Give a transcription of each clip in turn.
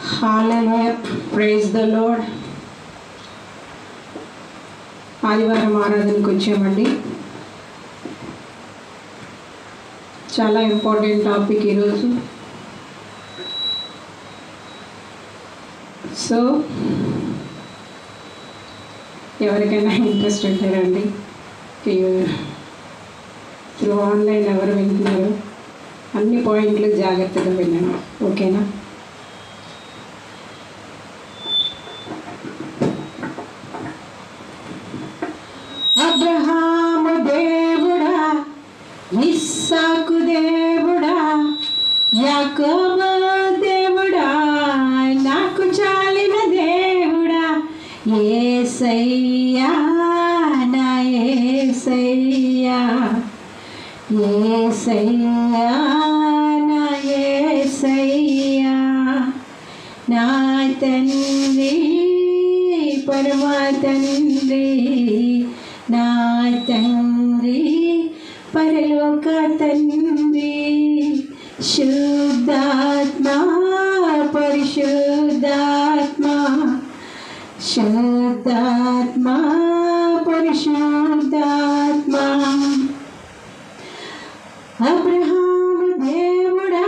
Hallelujah, praise the lord. ఆదివారం ఆరాధనకు వచ్చామండి. చాలా ఇంపార్టెంట్ టాపిక్ ఈరోజు. సో ఎవరికైనా ఇంట్రెస్ట్ ఉంటారండి, త్రూ ఆన్లైన్ ఎవరు వింటున్నారు, అన్ని పాయింట్లు జాగ్రత్తగా వినండి, ఓకేనా? అబ్రహాము దేవుడా, ఇస్సాకు దేవుడా, యాకోబు దేవుడా, నాకు చాలిన దేవుడా, యేసయ్యా నా యేసయ్యా, యేసయ్యా నా యేసయ్యా, నా తండ్రి పరమ తండ్రి, నా తండ్రి పరలోక తండ్రి, శుద్ధాత్మా పరిశుద్ధాత్మా, శుద్ధాత్మా పరిశుద్ధాత్మా. అబ్రహాము దేవుడా,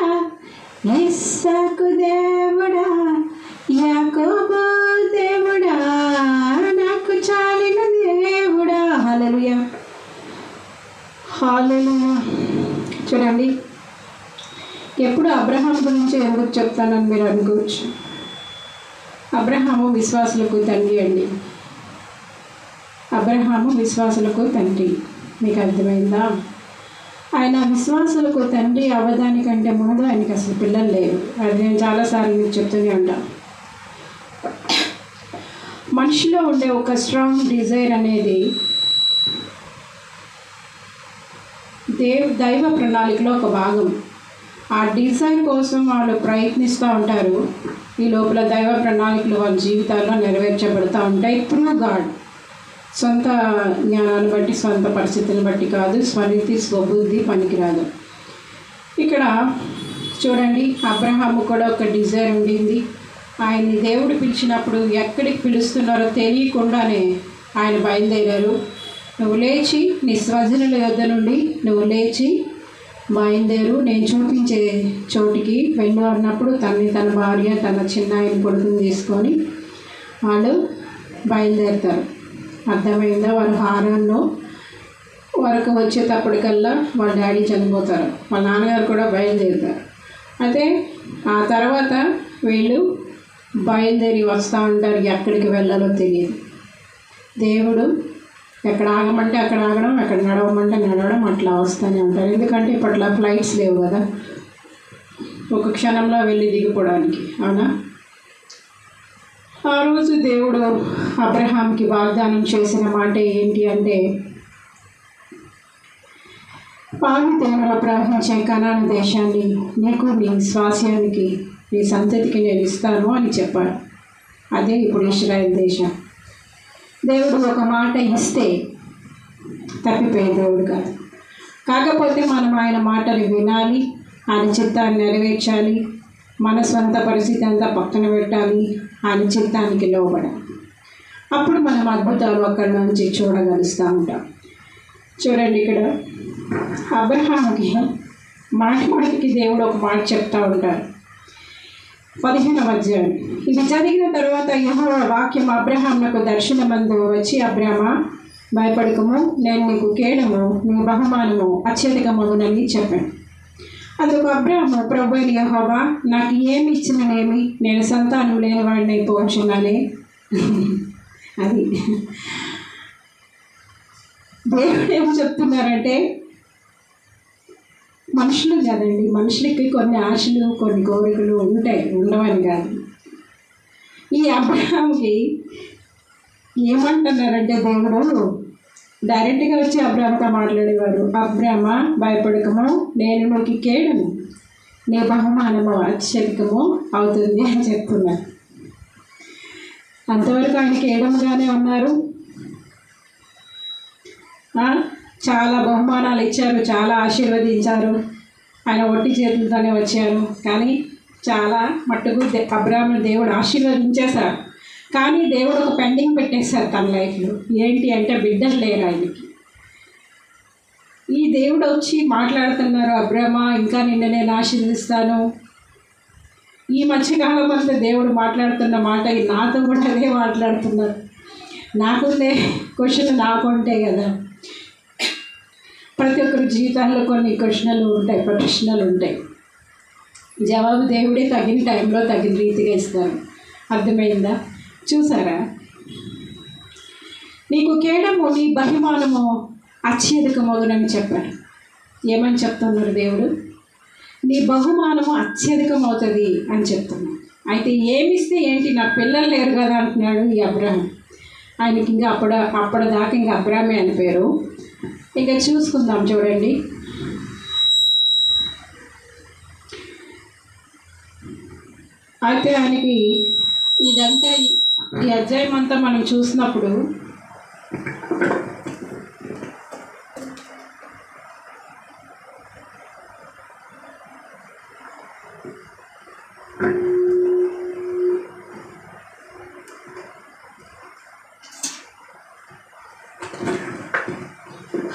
ఇస్సాకు దేవుడా, యాకోబు దేవుడా, నాకు చాలిన దేవుడా. హల్లెలూయా, హల్లెలూయా. చూడండి, ఎప్పుడు అబ్రహాం గురించి ఎందుకు చెప్తానని మీరు అనుకోవచ్చు. అబ్రహాము విశ్వాసులకు తండ్రి అండి. అబ్రహాము విశ్వాసులకు తండ్రి. మీకు అర్థమైందా? ఆయన విశ్వాసులకు తండ్రి అవ్వడానికంటే ముందు ఆయనకి అసలు పిల్లలు లేరు. అది నేను చాలాసార్లు మీకు చెప్తూనే ఉంటాను. మనిషిలో ఉండే ఒక స్ట్రాంగ్ డిజైర్ అనేది దైవ ప్రణాళికలో ఒక భాగం. ఆ డిజైర్ కోసం వాళ్ళు ప్రయత్నిస్తూ ఉంటారు. ఈ లోపల దైవ ప్రణాళికలు వాళ్ళ జీవితాల్లో నెరవేర్చబడుతూ ఉంటాయి త్రూ గాడ్. సొంత జ్ఞానాన్ని బట్టి, సొంత పరిస్థితులను బట్టి కాదు. స్వనీతి స్వబుద్ధి పనికిరాదు. ఇక్కడ చూడండి, అబ్రహాము కూడా ఒక డిజైర్ ఉండింది. ఆయన్ని దేవుడు పిలిచినప్పుడు ఎక్కడికి పిలుస్తున్నారో తెలియకుండానే ఆయన బయలుదేరారు. నువ్వు లేచి నీ స్వజనుల యొద్ద నుండి నువ్వు లేచి బయలుదేరు, నేను చూపించే చోటికి వెళ్ళు అన్నప్పుడు తన భార్య తన చిన్న ఆయన కొడుకుని తీసుకొని వాళ్ళు బయలుదేరుతారు. అర్థమైందా? వాళ్ళు హారాన్లో వరకు వచ్చేటప్పటికల్లా వాళ్ళ డాడీ చనిపోతారు. వాళ్ళ నాన్నగారు కూడా బయలుదేరుతారు. అయితే ఆ తర్వాత వీళ్ళు బయలుదేరి వస్తూ ఉంటారు. ఎక్కడికి వెళ్ళాలో తెలియదు. దేవుడు ఎక్కడ ఆగమంటే అక్కడ ఆగడం, ఎక్కడ నడవమంటే నడవడం, అట్లా వస్తూనే ఉంటారు. ఎందుకంటే ఇప్పట్లో ఫ్లైట్స్ లేవు కదా, ఒక క్షణంలో వెళ్ళి దిగిపోవడానికి. అవునా? ఆ రోజు దేవుడు అబ్రహాంకి వాగ్దానం చేసిన మాట ఏంటి అంటే, పాలు తేనెలు ప్రవహించే కనాను దేశాన్ని నీకు, నీ స్వాస్యానికి, నీ సంతతికి నేను ఇస్తాను అని చెప్పాడు. అదే ఇప్పుడు ఇశ్రాయేల్ దేశం. దేవుడు ఒక మాట ఇస్తే తప్పిపోయే దేవుడు కాదు. కాకపోతే మనం ఆయన మాటలు వినాలి, ఆయన చిత్తాన్ని నెరవేర్చాలి, మన సొంత పరిస్థితి అంతా పక్కన పెట్టాలి, ఆయన చిత్తానికి లోబడాలి. అప్పుడు మనం అద్భుతాలు అక్కడి నుంచి చూడగలుస్తూ ఉంటాం. చూడండి, ఇక్కడ అబ్రహాముకి మాటికి దేవుడు ఒక మాట చెప్తూ ఉంటారు. 15వ అధ్యాయం. ఇది జరిగిన తర్వాత యెహోవా వాక్యం అబ్రహామునకు దర్శనమందు వచ్చి, అబ్రామా భయపడకము, నేను నీకు కేడము, నీ బహుమానము అత్యధికమగునని చెప్పాను. అందుకు అబ్రాము, ప్రభువైన యెహోవా, నాకు ఏమి ఇచ్చిననేమి, నేను సంతానం లేని వాడిని అయిపోవచ్చున్నానే. అది దేవుడు ఏం చెప్తున్నారంటే, మనుషులు కాదండి, మనుషులకి కొన్ని ఆశలు, కొన్ని కోరికలు ఉంటాయి, ఉండవని కాదు. ఈ అబ్రహాంకి ఏమంటున్నారంటే, దేవుడు డైరెక్ట్గా వచ్చి అబ్రామ్తో మాట్లాడేవారు. అబ్రామా భయపడకము, నేను నీకు కేడము, నీ బహుమానము అత్యధికము అవుతుంది అని చెప్తున్నారు. అంతవరకు ఆయన కేడముగానే ఉన్నారు. చాలా బహుమానాలు ఇచ్చారు, చాలా ఆశీర్వదించారు. ఆయన ఒట్టి చేతులతోనే వచ్చారు. కానీ చాలా మట్టుకు అబ్రాహామును దేవుడు ఆశీర్వదించేశారు. కానీ దేవుడు ఒక పెండింగ్ పెట్టేశారు తన లైఫ్లో. ఏంటి అంటే బిడ్డలు లేరు ఆయనకి. ఈ దేవుడు వచ్చి మాట్లాడుతున్నారు, అబ్రామా ఇంకా నిన్ను నేను ఆశీర్వదిస్తాను. ఈ మధ్యకాలం అంతా దేవుడు మాట్లాడుతున్న మాట నాతో కూడా అదే మాట్లాడుతున్నారు. నాకుండే క్వశ్చన్ నాకు ఉంటాయి కదా. ప్రతి ఒక్కరి జీవితాల్లో కొన్ని ప్రశ్నలు ఉంటాయి. జవాబు దేవుడే తగిన టైంలో తగిన రీతిగా ఇస్తారు. అర్థమైందా? చూసారా? నీకు కేడము నీ బహుమానము అత్యధికమగునని చెప్పారు. ఏమని చెప్తున్నారు దేవుడు? నీ బహుమానము అత్యధికమవుతుంది అని చెప్తున్నాడు. అయితే ఏమిస్తే ఏంటి, నాకు పిల్లలు లేరు కదా అంటున్నాడు ఈ అబ్రాహాం. ఆయనకి ఇంకా అప్పటిదాకా ఇంకా అబ్రామే అని పేరు. ఇంకా చూసుకుందాం చూడండి. అయితే ఆయనకి ఇదంతా ఈ అధ్యాయం అంతా మనం చూసినప్పుడు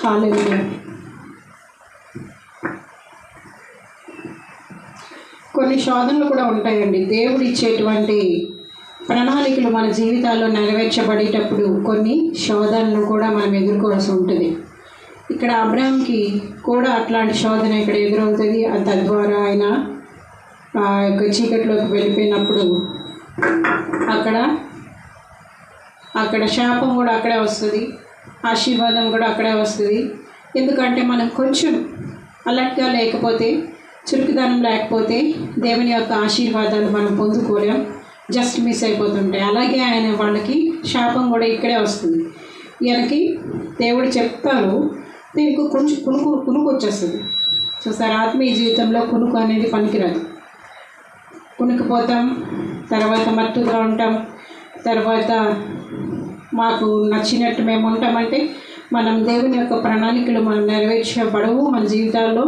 హల్లెలూయా. కొన్ని శోధనలు కూడా ఉంటాయండి. దేవుడు ఇచ్చేటువంటి ప్రణాళికలు మన జీవితాల్లో నెరవేర్చబడేటప్పుడు కొన్ని శోధనలు కూడా మనం ఎదుర్కోవాల్సి ఉంటుంది. ఇక్కడ అబ్రాహాంకి కూడా అట్లాంటి శోధన ఇక్కడ ఎదురవుతుంది. తద్వారా ఆయన చీకట్లోకి వెళ్ళిపోయినప్పుడు అక్కడ శాపం కూడా అక్కడే వస్తుంది, ఆశీర్వాదం కూడా అక్కడే వస్తుంది. ఎందుకంటే మనం కొంచెం అలర్ట్గా లేకపోతే, చురుకుదనం లేకపోతే దేవుని యొక్క ఆశీర్వాదాలు మనం పొందుకోలేం, జస్ట్ మిస్ అయిపోతుంటాయి. అలాగే ఆయన వాళ్ళకి శాపం కూడా ఇక్కడే వస్తుంది. ఈయనకి దేవుడు చెప్తారు, దీనికి కొంచెం కునుకు వచ్చేస్తుంది. చూసారు, ఆత్మీయ జీవితంలో కునుకు అనేది పనికిరాదు. కునుకుపోతాం, తర్వాత మత్తుగా ఉంటాం, తర్వాత మాకు నచ్చినట్టు మేము ఉంటామంటే మనం దేవుని యొక్క ప్రణాళికలు మనం నెరవేర్చబడవు. మన జీవితాల్లో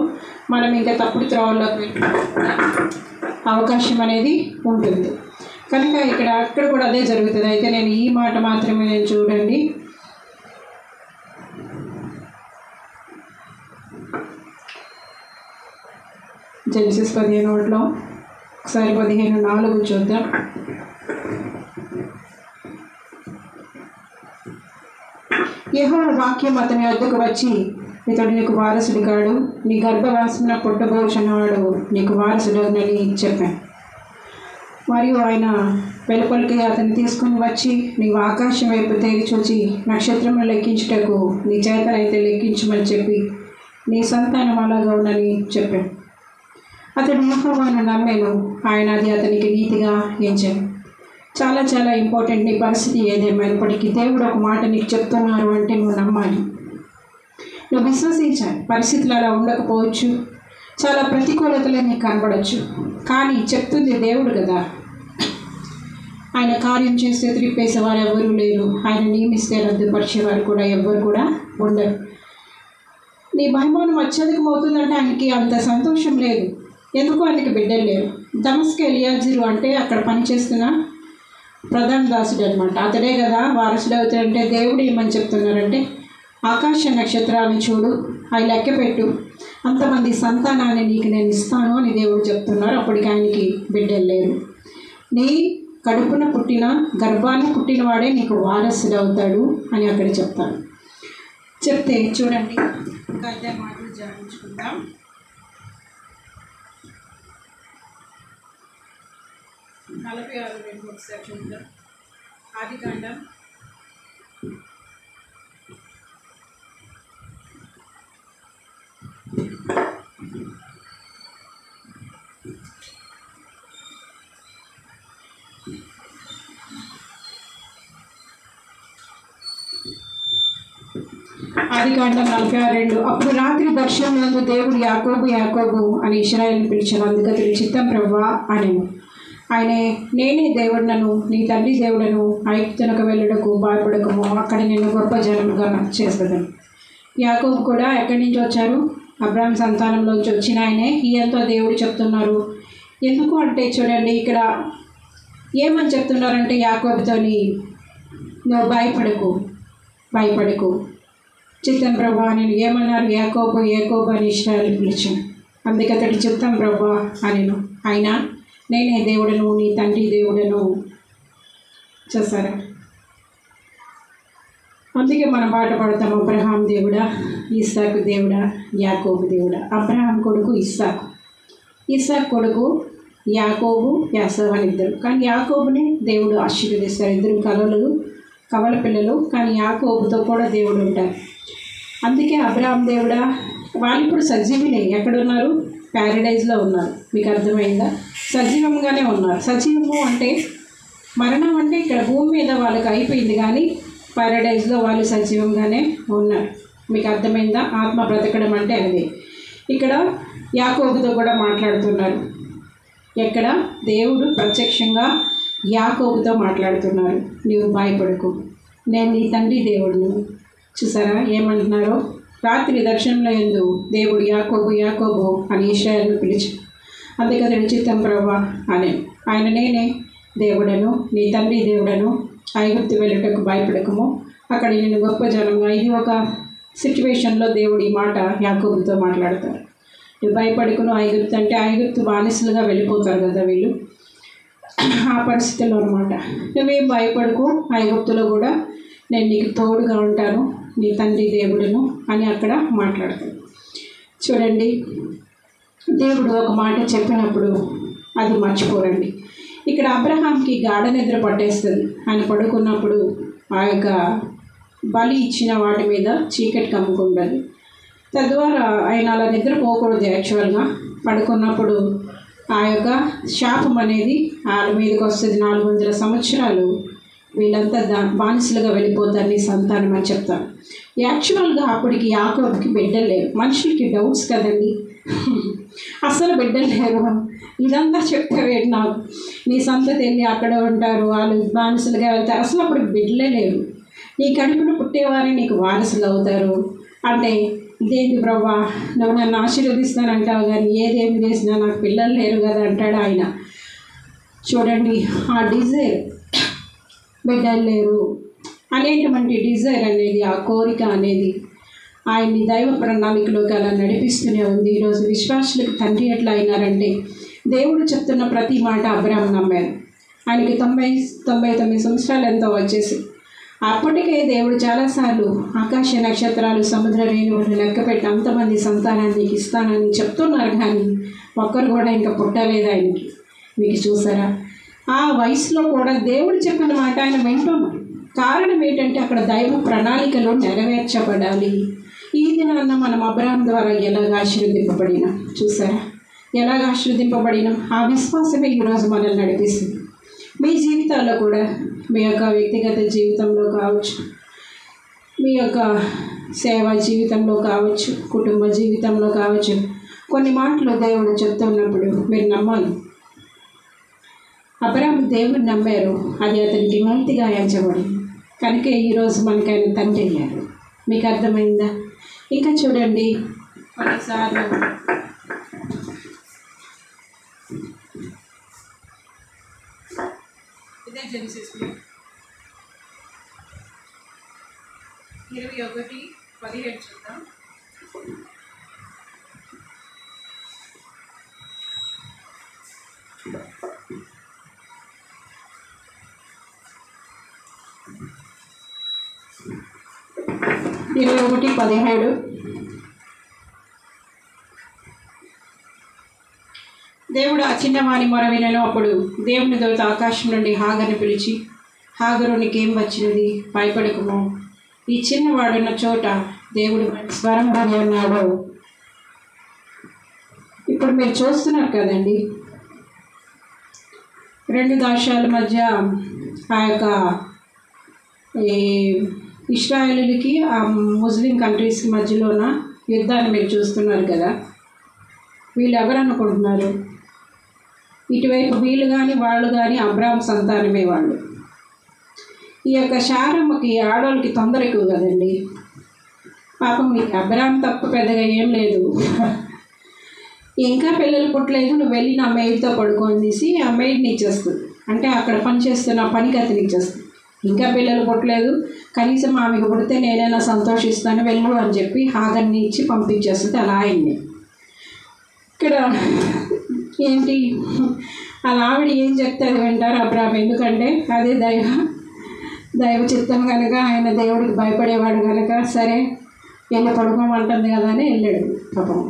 మనం ఇంకా తప్పుడు త్రోవల్లోకి వెళ్ళే అవకాశం అనేది ఉంటుంది. కనుక అక్కడ కూడా అదే జరుగుతుంది. అయితే నేను ఈ మాట మాత్రమే నేను చూడండి, జెనసిస్ 15:1 ఒకసారి 15:4 చూద్దాం. యెహోవా వాక్యం అతని వద్దకు వచ్చి, ఇతడు నీకు వారసుడు కాడు, నీ గర్భవాసమున పుట్టబోచున్నవాడు నీకు వారసుడని చెప్పాను. మరియు ఆయన వెలుపలికి అతన్ని తీసుకుని వచ్చి, నీవు ఆకాశం వైపు తేరి చూచి నక్షత్రములు లెక్కించుటకు నీ చేతనైతే లెక్కించమని చెప్పి నీ సంతానం అలాగా ఉందని చెప్పాడు. అతడు యెహోవాను నమ్మాను, ఆయన అది అతనికి నీతిగా ఎంచాడు. చాలా చాలా ఇంపార్టెంట్. నీ పరిస్థితి ఏదేమైనప్పటికీ దేవుడు ఒక మాట నీకు చెప్తున్నారు అంటే నువ్వు నమ్మాలి, నువ్వు విశ్వసించాలి. పరిస్థితులు అలా ఉండకపోవచ్చు, చాలా ప్రతికూలతలే నీకు కనపడవచ్చు, కానీ చెప్తుంది దేవుడు కదా. ఆయన కార్యం చేస్తే త్రిప్పేసేవారు ఎవరూ లేరు, ఆయన నియమిస్తే రద్దుపరిచేవారు కూడా ఎవ్వరు కూడా ఉండరు. నీ బహుమానం అత్యధికం అవుతుందంటే ఆయనకి అంత సంతోషం లేదు. ఎందుకు? ఆయనకి బిడ్డలు లేరు. దమస్కు ఎలియాజరు అంటే అక్కడ పనిచేస్తున్న ప్రధాన దాసుడు అనమాట. అతడే కదా వారసుడు అవుతాడంటే దేవుడు ఏమని చెప్తున్నారంటే, ఆకాశ నక్షత్రాలను చూడు, అవి లెక్క పెట్టు, అంతమంది సంతానాన్ని నీకు నేను ఇస్తాను అని దేవుడు చెప్తున్నారు. అప్పటికి ఆయనకి బిడ్డలు లేరు. నీ కడుపున గర్భాన్ని పుట్టినవాడే నీకు వారసుడు అవుతాడు అని అక్కడ చెప్తే చూడండి, ఇంకా అదే మాటలు జాడించుకుందాం. నలభై 6 ఒకసారి చూద్దాం. ఆదికాండం 46:2. అప్పుడు రాత్రి దర్శనమునందు దేవుడు యాకోబు యాకోబు అని ఇశ్రాయేలును పిలిచాను. అందుకు అతడు చిత్తం ప్రభువా అనెను. నేనే దేవుడను, నీ తండ్రి దేవుడను, ఐగుప్తునకు వెళ్ళుటకు భయపడకము, అక్కడ నేను గొప్ప జనముగా చేసేదను. యాకోబు కూడా ఎక్కడి నుంచి వచ్చారు? అబ్రాహాం సంతానంలోంచి వచ్చిన ఆయనే. ఈయంతో దేవుడు చెప్తున్నారు, ఎందుకు అంటే చూడండి, ఇక్కడ ఏమని చెప్తున్నారంటే యాకోబుతోని, నువ్వు భయపడకు చిత్తం ప్రభా. నేను ఏమన్నారు, యాకోబు అని ఇశ్రాయేలు పిలిచాను, అందుకే అతడి చిత్తం ప్రభా అనిను. అయినా నేనే దేవుడను, నీ తండ్రి దేవుడను. చూసారా, అందుకే మనం పాట పాడతాం, అబ్రహాం దేవుడా, ఇస్సాకు దేవుడా, యాకోబు దేవుడా. అబ్రహాం కొడుకు ఇస్సాకు కొడుకు యాకోబు, యాసవ్ అని ఇద్దరు. కానీ యాకోబుని దేవుడు ఆశీర్వదిస్తారు. ఇద్దరు కవల పిల్లలు, కానీ యాకోబుతో కూడా దేవుడు ఉంటారు. అందుకే అబ్రహాం దేవుడా. వాళ్ళు ఇప్పుడు సజీవులే. ఎక్కడున్నారు? ప్యారడైజ్లో ఉన్నారు. మీకు అర్థమైందా? సజీవంగానే ఉన్నారు. సజీవము అంటే మరణం అంటే ఇక్కడ భూమి మీద వాళ్ళకి అయిపోయింది, కానీ ప్యారడైజ్లో వాళ్ళు సజీవంగానే ఉన్నారు. మీకు అర్థమైందా? ఆత్మ బ్రతకడం అంటే అదే. ఇక్కడ యాకోబుతో కూడా మాట్లాడుతున్నారు. ఎక్కడ? దేవుడు ప్రత్యక్షంగా యాకోబుతో మాట్లాడుతున్నారు. నీవు భయపడకు, నేను నీ తండ్రి దేవుడును. చూసారా ఏమంటున్నారో? రాత్రి దర్శనంలో ఎందు దేవుడు యాకోబు అని ఇశ్రాయేలును పిలిచి, అందుకే అతడి చిత్తం ప్రభా అని. ఆయన నేనే దేవుడను, నీ తండ్రి దేవుడను. ఐగుప్తు వెళ్ళుటకు భయపడకము, అక్కడ నేను గొప్ప జనంగా. ఇది ఒక సిచ్యువేషన్లో దేవుడు ఈ మాట యాకోబుతో మాట్లాడతారు. నువ్వు భయపడకును, ఐగుప్తు బానిసలుగా వెళ్ళిపోతారు కదా వీళ్ళు, ఆ పరిస్థితుల్లో అనమాట. నువ్వేం భయపడకు, ఐగుప్తులో కూడా నేను నీకు తోడుగా ఉంటాను, నీ తండ్రి దేవుడును అని అక్కడ మాట్లాడతాడు. చూడండి, దేవుడు ఒక మాట చెప్పినప్పుడు అది మర్చిపోరండి. ఇక్కడ అబ్రహాంకి గాఢ నిద్ర పట్టేస్తుంది. ఆయన పడుకున్నప్పుడు ఆ యొక్క బలి ఇచ్చిన వాటి మీద చీకటి కమ్ముకుంటుంది. తద్వారా ఆయన అలా నిద్రపోకూడదు. యాక్చువల్గా పడుకున్నప్పుడు ఆ యొక్క శాపం అనేది వాళ్ళ మీదకి వస్తుంది. 400 సంవత్సరాలు వీళ్ళంతా బానిసలుగా వెళ్ళిపోతారు నీ సంతానం అని చెప్తారు. యాక్చువల్గా అప్పటికి యాకోబుకి బిడ్డలు లేరు. మనుషులకి డౌట్స్ కదండి, అసలు బిడ్డలు లేరు. ఇదంతా చెప్పేవేంటి నాకు, నీ సంతతి వెళ్ళి అక్కడ ఉంటారు, వాళ్ళు బానిసలుగా వెళ్తారు. అసలు అప్పుడు బిడ్డలే లేరు. నీ కడుపును పుట్టేవారే నీకు వారసులు అవుతారు అంటే ఇదేంటి ప్రభా, నువ్వు నన్ను ఆశీర్వదిస్తానంటావు కానీ ఏదేమి చేసినా నాకు పిల్లలు లేరు కదా అంటాడు ఆయన. చూడండి, ఆ డిజైర్, బిడ్డలు లేరు అనేటువంటి డిజైర్ అనేది, ఆ కోరిక అనేది ఆయన్ని దైవ ప్రణాళికలోకి అలా నడిపిస్తూనే ఉంది. ఈరోజు విశ్వాసులకు తండ్రి ఎట్లా అయినారంటే, దేవుడు చెప్తున్న ప్రతి మాట అబ్రహాం నమ్మారు. ఆయనకి 99 సంవత్సరాలు ఎంతో వచ్చేసి, అప్పటికే దేవుడు చాలాసార్లు ఆకాశ నక్షత్రాలు, సముద్ర రేణువులు లెక్కపెట్టి అంతమంది సంతానాన్ని నీకు ఇస్తానని చెప్తున్నారు, కానీ ఒక్కరు కూడా ఇంకా పుట్టలేదు ఆయనకి. మీకు చూసారా, ఆ వయసులో కూడా దేవుడు చెప్పిన మాట ఆయన వింటున్నాడు. కారణం ఏంటంటే అక్కడ దైవ ప్రణాళికలు నెరవేర్చబడాలి. ఈ దినాన్న మనం అబ్రహాం ద్వారా ఎలాగ ఆశీర్వదింపబడినాం చూసారా, ఎలాగ ఆశీర్వదింపబడినాం. ఆ విశ్వాసమే ఈరోజు మనల్ని నడిపిస్తుంది. మీ జీవితాల్లో కూడా, మీ యొక్క వ్యక్తిగత జీవితంలో కావచ్చు, మీ యొక్క సేవా జీవితంలో కావచ్చు, కుటుంబ జీవితంలో కావచ్చు, కొన్ని మాటలు దేవుడు చెప్తున్నప్పుడు మీరు నమ్మాలి. అబ్రహాం దేవుడిని నమ్మారు, అది అతనికి మంతిగా ఎంచబడింది. కనుక ఈరోజు మనకి ఆయన తండ్రి అయ్యారు. మీకు అర్థమైందా? ఇంకా చూడండి, కొన్నిసార్లు ఇదే జెనసిస్ 21:17 చూద్దాం. దేవుడు ఆ చిన్నవాని మొర వినెను. అప్పుడు దేవుని దూత ఆకాశం నుండి హాగరుని పిలిచి, హాగరు నీకేం వచ్చినది, భయపడకుము, ఈ చిన్నవాడున్న చోట దేవుడు స్వరం అని అన్నాడు. ఇప్పుడు మీరు చూస్తున్నారు కదండి, 2 దేశాల మధ్య ఆ యొక్క ఇశ్రాయేలులకి ఆ ముస్లిం కంట్రీస్కి మధ్యలో ఉన్న యుద్ధాన్ని మీరు చూస్తున్నారు కదా. వీళ్ళు ఎవరు అనుకుంటున్నారు? ఇటువైపు వీళ్ళు కానీ వాళ్ళు కానీ అబ్రాహాం సంతానమే వాళ్ళు. ఈ యొక్క శారమ్మకి ఆడవాళ్ళకి తొందర ఎక్కువ కదండి. పాపం మీకు అబ్రాహాం తప్ప పెద్దగా ఏం లేదు. ఇంకా పిల్లలు పుట్టలేదు, నువ్వు వెళ్ళి నా మెయిడ్తో పడుకొని తీసి ఆ మెయిడ్ని ఇచ్చేస్తుంది. అంటే అక్కడ పని చేస్తున్న పనికి అతను ఇచ్చేస్తుంది. ఇంకా పిల్లలు పుట్టలేదు, కనీసం ఆమెకు పుడితే నేనైనా సంతోషిస్తాను వెళ్ళు అని చెప్పి హాగర్ని ఇచ్చి పంపించేస్తుంది. అలా అయింది. ఇక్కడ ఏంటి అలా ఆవిడ ఏం చెప్తే అది వింటారు అబ్రాహాం. ఎందుకంటే అదే దైవ చిత్తం కనుక, ఆయన దేవుడికి భయపడేవాడు కనుక సరే వెళ్ళి పడుకోమంటుంది కదా అని వెళ్ళాడు. పాపం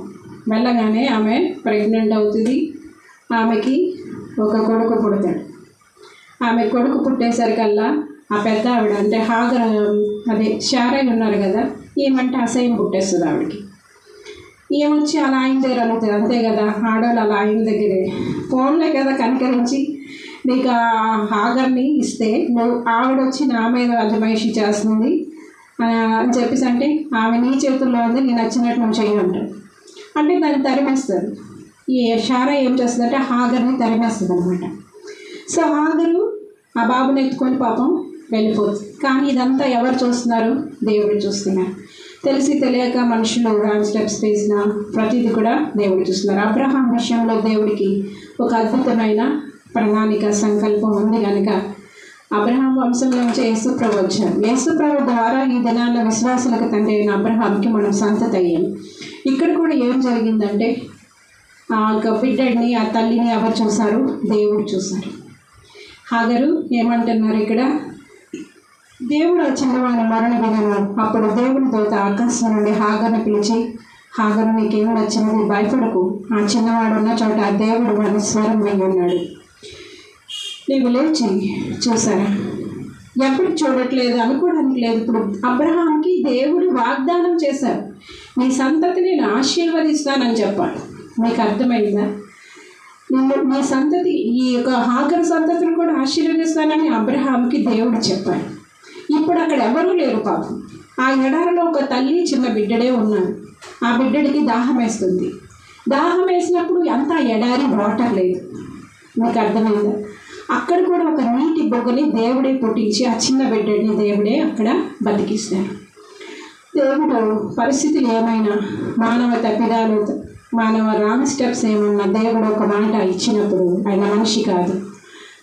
వెళ్ళగానే ఆమె ప్రెగ్నెంట్ అవుతుంది. ఆమెకి ఒక కొడుకు పుడతాడు. ఆమె కొడుకు పుట్టేసరికల్లా ఆ పెద్ద ఆవిడ అంటే హాగర్ అదే శారై ఉన్నారు కదా, ఏమంటే అసహ్యం పుట్టేస్తుంది ఆవిడకి. ఏమొచ్చి అలా ఆయన దగ్గర అడుగుతుంది. అంతే కదా, ఆడవాళ్ళు అలా ఆయన దగ్గరే ఫోన్లే కదా కనికరించి నీకు ఆ హాగర్ని ఇస్తే నువ్వు ఆవిడ వచ్చి నా మీద అజమాయిషి చేస్తుంది అని చెప్పేసి అంటే ఆమె నీ చేతుల్లో ఉంది, నేను నచ్చినట్టు నువ్వు చెయ్యంటాడు. అంటే దాన్ని తరిమేస్తారు. ఈ శారా ఏం చేస్తుందంటే హాగర్ని తరిమేస్తుంది అనమాట. సో హాగరు ఆ బాబుని ఎత్తుకొని పాపం వెళ్ళిపోతుంది. కానీ ఇదంతా ఎవరు చూస్తున్నారు? దేవుడు చూస్తున్నారు. తెలిసి తెలియక మనుషులు రాంగ్ స్టెప్స్ వేసిన ప్రతిదీ కూడా దేవుడు చూస్తున్నారు. అబ్రహాం విషయంలో దేవుడికి ఒక అద్భుతమైన ప్రణాళిక సంకల్పం ఉంది కనుక అబ్రహాం వంశం నుంచి యేసుప్రభు వచ్చారు. యేసుప్రభు ద్వారా ఈ దినాల్లో విశ్వాసులకు తండ్రి అయిన అబ్రహాంకి మనం సంతతి అయ్యాం. ఇక్కడ కూడా ఏం జరిగిందంటే ఆ బిడ్డని ఆ తల్లిని ఎవరు చూశారు? దేవుడు చూశారు. హాగరు ఏమంటున్నారు ఇక్కడ, దేవుడు ఆ చిన్నవాడిని మరణ వినను. అప్పుడు దేవుని దూత ఆకాశం నుండి హాగర్ని పిలిచి, హాగరు నీకేం వచ్చినది, భయపడకు, ఆ చిన్నవాడు ఉన్న చోట ఆ దేవుడు వారి స్వరం అయి ఉన్నాడు, నీవు లేచి చూసారా. ఎప్పుడు చూడట్లేదు అనుకోవడానికి లేదు. ఇప్పుడు అబ్రహాంకి దేవుడు వాగ్దానం చేశారు, నీ సంతతిని నేను ఆశీర్వదిస్తానని చెప్పాడు. మీకు అర్థమైందా? నీ సంతతి ఈ యొక్క హాగరు సంతతిని కూడా ఆశీర్వదిస్తానని అబ్రహాంకి దేవుడు చెప్పాడు. ఇప్పుడు అక్కడ ఎవరూ లేరు పాపం. ఆ ఎడారిలో ఒక తల్లి చిన్న బిడ్డడే ఉన్నారు. ఆ బిడ్డడికి దాహం వేస్తుంది. దాహం వేసినప్పుడు అంతా ఎడారి, వాటర్ లేదు. మీకు అర్థమైందా? అక్కడ కూడా ఒక నీటి బొగ్గని దేవుడే పుట్టించి ఆ చిన్న బిడ్డని దేవుడే అక్కడ బతికిస్తారు. దేవుడు పరిస్థితులు ఏమైనా, మానవ తప్పిదాలు, మానవ రాంగ్ స్టెప్స్ ఏమన్నా దేవుడు ఒక మాట ఇచ్చినప్పుడు ఆయన మనిషి కాదు,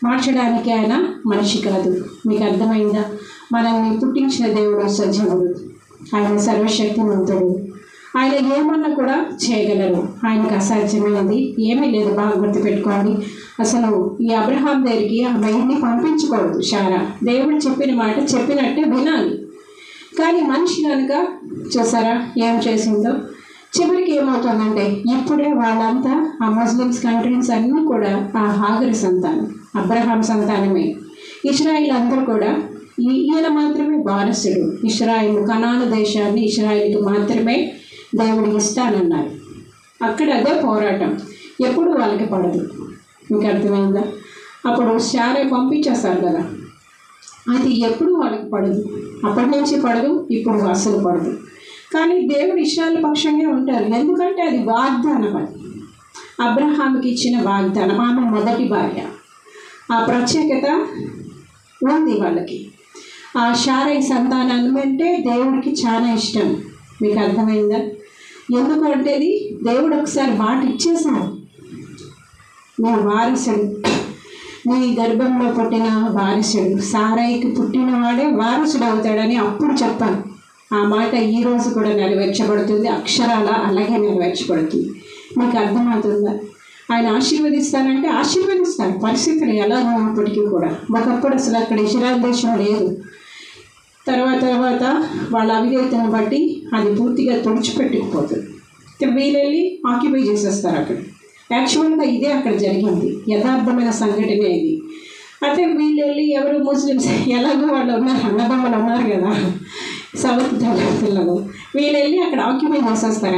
మార్చడానికి ఆయన మనిషి కాదు. మీకు అర్థమైందా? మనల్ని పుట్టించిన దేవుడు సజీవుడు, ఆయన సర్వశక్తిమంతుడు, ఆయన ఏమన్నా కూడా చేయగలరు. ఆయనకు అసాధ్యమైనది ఏమీ లేదు. బాగా గుర్తుపెట్టుకోండి. అసలు ఈ అబ్రహాం దగ్గరికి ఆ బయటిని పంపించకూడదు. శారా దేవుడు చెప్పిన మాట చెప్పినట్టే వినాలి. కానీ మనిషి కనుక చూసారా ఏం చేసిందో. చివరికి ఏమవుతుందంటే ఇప్పుడే వాళ్ళంతా ఆ ముస్లిమ్స్ కంట్రీస్ అన్నీ కూడా ఆ హాగరు సంతానం, అబ్రహాం సంతానమే. ఇశ్రాయిల్ అందరూ కూడా ఈయన మాత్రమే వారసుడు. ఇశ్రాయిల్ కనాను దేశాన్ని ఇశ్రాయిల్కి మాత్రమే దేవుడు ఇస్తానన్నారు. అక్కడ అదే పోరాటం. ఎప్పుడు వాళ్ళకి పడదు. మీకు అర్థమైందా? అప్పుడు శారా పంపించేస్తారు కదా, అది ఎప్పుడు వాళ్ళకి పడదు. అప్పటి నుంచి పడదు, ఇప్పుడు అసలు పడదు. కానీ దేవుడు ఇశ్రాయేలు పక్షంగా ఉంటారు. ఎందుకంటే అది వాగ్దానం. అది అబ్రహాంకి ఇచ్చిన వాగ్దానం. ఆమె మొదటి భార్య. ఆ ప్రత్యేకత ఉంది వాళ్ళకి. ఆ శారై సంతానం అంటే దేవుడికి చాలా ఇష్టం. మీకు అర్థమైందా? ఎందుకు అంటే అది దేవుడు ఒకసారి మాట ఇచ్చేసాడు, నీ వారసుడు, నీ గర్భంలో పుట్టిన వారసుడు, సారైకి పుట్టినవాడే వారసుడు అవుతాడని అప్పుడు చెప్పాను. ఆ మాట ఈరోజు కూడా నెరవేర్చబడుతుంది. అక్షరాల అలాగే నెరవేర్చబడుతుంది. మీకు అర్థమవుతుందా? ఆయన ఆశీర్వదిస్తానంటే ఆశీర్వదిస్తాడు. పరిస్థితులు ఎలా ఉన్నప్పటికీ కూడా. ఒకప్పుడు అసలు అక్కడ ఇశ్రాయేల్ దేశం లేదు. తర్వాత వాళ్ళ అవిధేయతను బట్టి అది పూర్తిగా తుడిచిపెట్టుకుపోతుంది. వీళ్ళెళ్ళి ఆక్యుపై చేసేస్తారు అక్కడ. యాక్చువల్గా ఇదే అక్కడ జరిగింది, యథార్థమైన సంఘటన ఇది. అయితే వీళ్ళెళ్ళి ఎవరు ముస్లిమ్స్ ఎలాగో వాళ్ళు ఉన్నారు, అన్నదమ్ములు ఉన్నారు కదా, సౌత్ పిల్లలు, వీళ్ళెళ్ళి అక్కడ ఆక్యుపై చేసేస్తారు.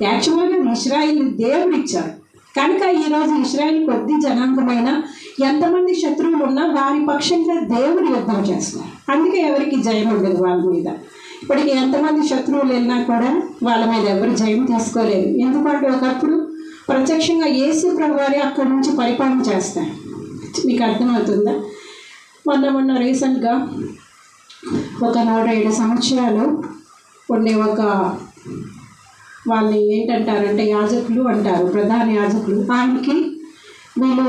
యాక్చువల్గా ఇశ్రాయేల్ దేవుడు ఇచ్చారు కనుక ఈరోజు ఇశ్రాయేల్ కొద్ది జనాంగమైన ఎంతమంది శత్రువులు ఉన్నా వారి పక్షంగా దేవుడు యుద్ధం చేస్తున్నారు. అందుకే ఎవరికి జయం ఉండదు వాళ్ళ మీద. ఇప్పటికి ఎంతమంది శత్రువులు వెళ్ళినా కూడా వాళ్ళ మీద ఎవరు జయం తీసుకోలేదు. ఎందుకంటే ఒకప్పుడు ప్రత్యక్షంగా యేసు ప్రభువారే అక్కడి నుంచి పరిపాలన చేస్తారు. మీకు అర్థమవుతుందా? మొన్న రీసెంట్గా ఒక 107 సంవత్సరాలు ఉండే ఒక వాళ్ళని ఏంటంటారంటే యాజకులు అంటారు, ప్రధాన యాజకులు. ఆయనకి వీళ్ళు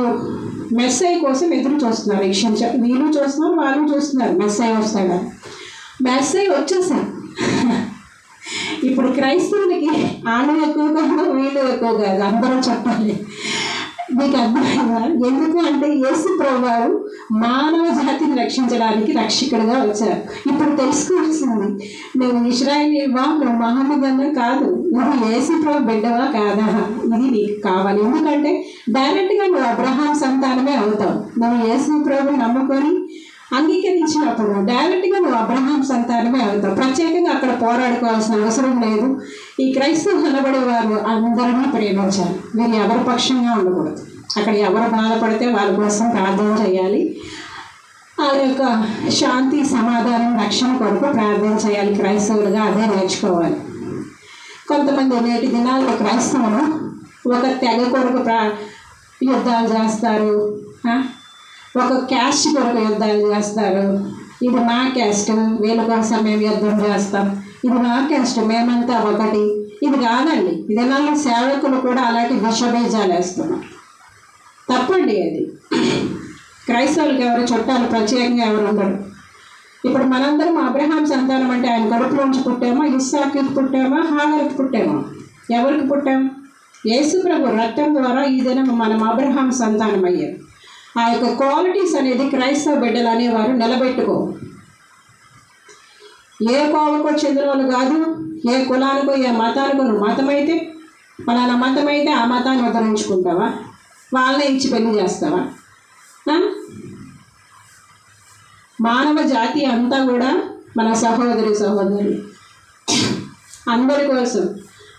మెస్సయ్య కోసం ఎదురు చూస్తున్నారు, వీళ్ళు చూస్తున్నారు, వాళ్ళు చూస్తున్నారు మెస్సయ్య వస్తాడు. మెస్సయ్య వచ్చేసారు. ఇప్పుడు క్రైస్తవులకి వాళ్ళు ఎక్కువ కాదు, వీళ్ళు ఎక్కువ కాదు, అందరూ చెప్పాలి. మీకు అర్థమైందా? ఎందుకు అంటే యేసు ప్రభువారు మానవ జాతిని రక్షించడానికి రక్షకుడిగా వచ్చారు. ఇప్పుడు తెలుసుకోవాల్సింది, నువ్వు ఇశ్రాయేలీవా, నువ్వు మహమ్మదన్నా కాదు, నువ్వు యేసు ప్రభు బిడ్డవా కాదా, ఇది నీకు కావాలి. ఎందుకంటే డైరెక్ట్గా నువ్వు అబ్రహాం సంతానమే అవుతావు. నువ్వు యేసు ప్రభుని నమ్ముకొని అంగీకరించినప్పుడు డైరెక్ట్గా నువ్వు అబ్రహాం సంతానమే అవుతావు. ప్రత్యేకంగా అక్కడ పోరాడుకోవాల్సిన అవసరం లేదు. ఈ క్రైస్తవులు అనబడే వారు అందరినీ ప్రేమించాలి. వీళ్ళు ఎవరి పక్షంగా ఉండకూడదు. అక్కడ ఎవరు బాధపడితే వాళ్ళ కోసం ప్రార్థన చేయాలి. ఆ యొక్క శాంతి, సమాధానం, రక్షణ కొరకు ప్రార్థన చేయాలి. క్రైస్తవులుగా అదే నేర్చుకోవాలి. కొంతమంది నేటి దినాల్లో క్రైస్తవులు ఒక తెగ కొరకు యుద్ధాలు చేస్తారు, ఒక క్యాస్ట్ కొరకు యుద్ధాలు చేస్తారు. ఇది మా క్యాస్ట్, వీళ్ళ కోసం మేము యుద్ధం చేస్తాం, ఇది మా క్యాస్ట్, మేమంతా ఒకటి. ఇది కాదండి. ఇదేనాళ్ళు సేవకులు కూడా అలాంటి విషబీజాలు వేస్తున్నారు. తప్పండి అది. క్రైస్తవులకు ఎవరు చుట్టాలు ప్రత్యేకంగా ఎవరు ఉండరు. ఇప్పుడు మనందరం అబ్రహాం సంతానం అంటే ఆయన కడుపులోంచి పుట్టామా, ఇస్సాకుకి పుట్టామా, హాగర్కి పుట్టామా? ఎవరికి పుట్టాం? యేసు ప్రభు రక్తం ద్వారా ఈ దినం మనం అబ్రహాం సంతానం అయ్యాం. ఆ యొక్క క్వాలిటీస్ అనేది క్రైస్తవ బిడ్డలు అనేవారు నిలబెట్టుకో. ఏ కోవకో చెందిన వాళ్ళు కాదు, ఏ కులానికో ఏ మతానికో. నువ్వు మతమైతే పలానా మతమైతే ఆ మతాన్ని ఉద్ధరించుకుంటావా? వాళ్ళనే ఇచ్చి పెళ్లి చేస్తావా? మానవ జాతి అంతా కూడా మన సహోదరులు అందరి కోసం,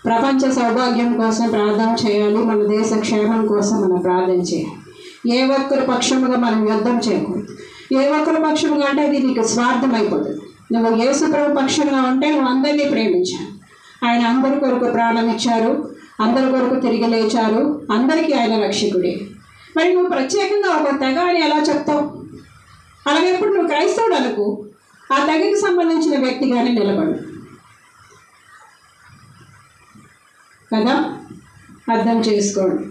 ప్రపంచ సౌభాగ్యం కోసం ప్రార్థన చేయాలి. మన దేశ క్షేమం కోసం మనం ప్రార్థన చేయాలి. ఏ ఒక్కరి పక్షముగా మనం యుద్ధం చేయకూడదు. ఏ ఒక్కరి పక్షముగా అంటే అది నీకు స్వార్థం అయిపోతుంది. నువ్వు యేసు ప్రభు పక్షంగా ఉంటే నువ్వు అందరినీ ప్రేమించాలి. ఆయన అందరి కొరకు ప్రాణం ఇచ్చారు, అందరి కొరకు తిరిగి లేచారు, అందరికీ ఆయన రక్షకుడే. మరి నువ్వు ప్రత్యేకంగా ఒక తెగ అని ఎలా చెప్తావు? అలాగే ఇప్పుడు నువ్వు క్రైస్తవుడు అనుకో, ఆ తెగకి సంబంధించిన వ్యక్తిగానే నిలబడు కదా. అర్థం చేసుకోండి.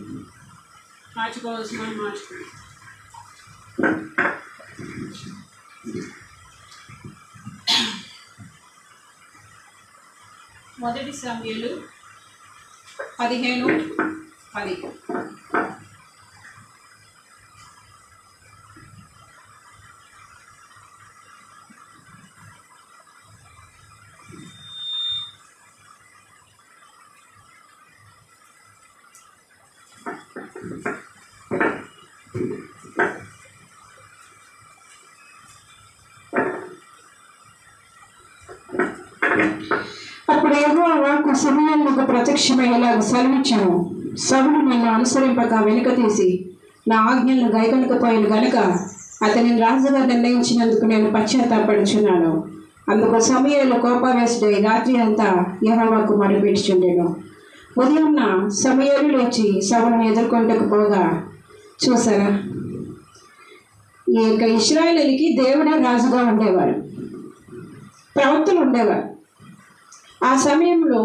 మార్చుకోవాల్సిన మార్చుకోండి. మొదటి సమూయేలు 15:10. అప్పుడు యెహోవా సమూయేలుకు ప్రత్యక్షమయ్యేలాగా సెలవిచ్చాను. సౌలు నన్ను అనుసరింపక వెనుక తీసి నా ఆజ్ఞలను గైకొనకపోయిన గనుక అతనిని రాజుగా నిర్ణయించినందుకు నేను పశ్చాత్తాపడుచున్నాను. అందుకు సమూయేలు కోపావేశుడై రాత్రి అంతా యెహోవాకు మొరపెట్టుచుండెను. ఉదయంన సమూయేలు లేచి సౌలును ఎదుర్కొంటకు పోగా, చూసారా, ఈ యొక్క ఇశ్రాయేలీయులకి దేవుడే రాజుగా ఉండేవారు, ప్రవక్తలు ఉండేవారు. ఆ సమయంలో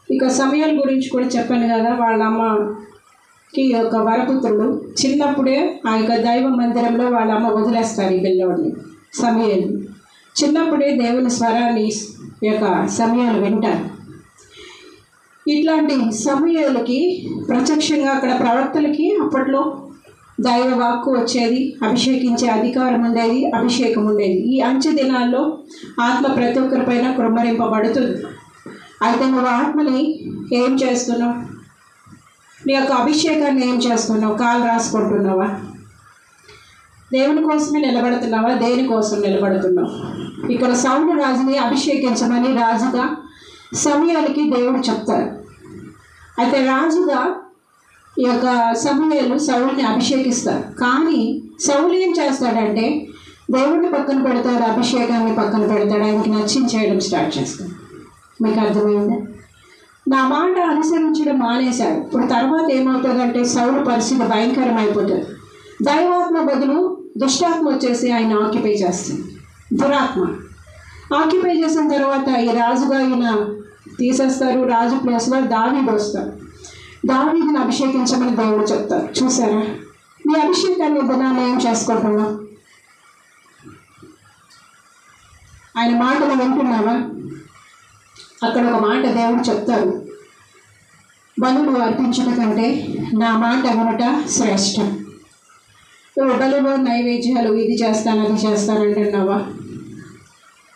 ఇక సమూయేలు గురించి కూడా చెప్పాను కదా. వాళ్ళ అమ్మకి ఒక వరపుత్రుడు చిన్నప్పుడే ఆ యొక్క దైవ మందిరంలో వాళ్ళ అమ్మ వదిలేస్తారు ఈ పిల్లోడిని. సమూయేలు చిన్నప్పుడే దేవుని స్వరాన్ని యొక్క సమూయేలు వింటారు. ఇట్లాంటి సమూయేలుకి ప్రత్యక్షంగా అక్కడ ప్రవక్తలకి అప్పట్లో దైవ వాక్కు వచ్చేది, అభిషేకించే అధికారం ఉండేది, అభిషేకం ఉండేది. ఈ అంచె దినాల్లో ఆత్మ ప్రతి ఒక్కరిపైన కృమ్మరింపబడుతుంది. అయితే నువ్వు ఆత్మని ఏం చేస్తున్నావు? నీ యొక్క అభిషేకాన్ని ఏం చేస్తున్నావు? కాలు రాసుకుంటున్నావా? దేవుని కోసమే నిలబడుతున్నావా? దేనికోసం నిలబడుతున్నావు? ఇక్కడ సౌలు రాజుని అభిషేకించమని రాజుగా సమూయేలుకి దేవుడు చెప్తారు. అయితే రాజుగా ఈ యొక్క సమూయేలు సౌలుని అభిషేకిస్తారు. కానీ సౌలు ఏం చేస్తాడంటే దేవుడిని పక్కన పెడతాడు, అభిషేకాన్ని పక్కన పెడతాడు, ఆయనకి నచ్చించేయడం స్టార్ట్ చేస్తాడు. మీకు అర్థమైందా? నా మాట అనుసరించడం మానేశాడు. ఇప్పుడు తర్వాత ఏమవుతుందంటే సౌలు పరిస్థితి భయంకరమైపోతుంది. దైవాత్మ బదులు దుష్టాత్మ వచ్చేసి ఆయన ఆక్యుపై చేస్తుంది. దురాత్మ ఆక్యుపై చేసిన తర్వాత ఈ రాజుగా ఈయన తీసేస్తారు. రాజు ప్లేస్లో దావీదు వస్తారు. దావీదుని అభిషేకించమని దేవుడు చెప్తారు. చూసారా, నీ అభిషేకాన్ని దినాన్ని ఏం చేసుకోకుండా ఆయన మాటలు వింటున్నావా? అక్కడ ఒక మాట దేవుడు చెప్తారు, బలులు అర్పించట కంటే నా మాట వినుట శ్రేష్టం. నువ్వు బలులు నైవేద్యాలు ఇది చేస్తాను అది చేస్తానంటున్నావా?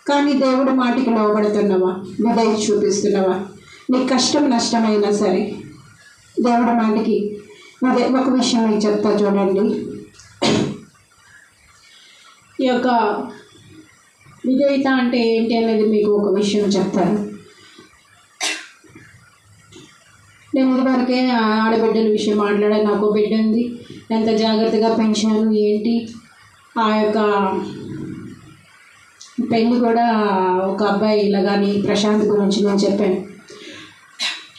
కానీ దేవుడు మాటికి లోబడుతున్నావా? విధేయత చూపిస్తున్నావా? నీకు కష్టం నష్టమైనా సరే దేవుడి మాటికి ఒక విషయం మీకు చెప్తా చూడండి. ఈ యొక్క విధేయత అంటే ఏంటి అనేది మీకు ఒక విషయం చెప్తాను. నేను ఇదివరకే ఆడబిడ్డల విషయం మాట్లాడాను. నాకు బిడ్డ ఉంది, ఎంత జాగ్రత్తగా పెంచాను ఏంటి. ఆ యొక్క పెళ్ళి కూడా ఒక అబ్బాయి ఇలాగాని ప్రశాంత్ గురించి నేను చెప్పాను.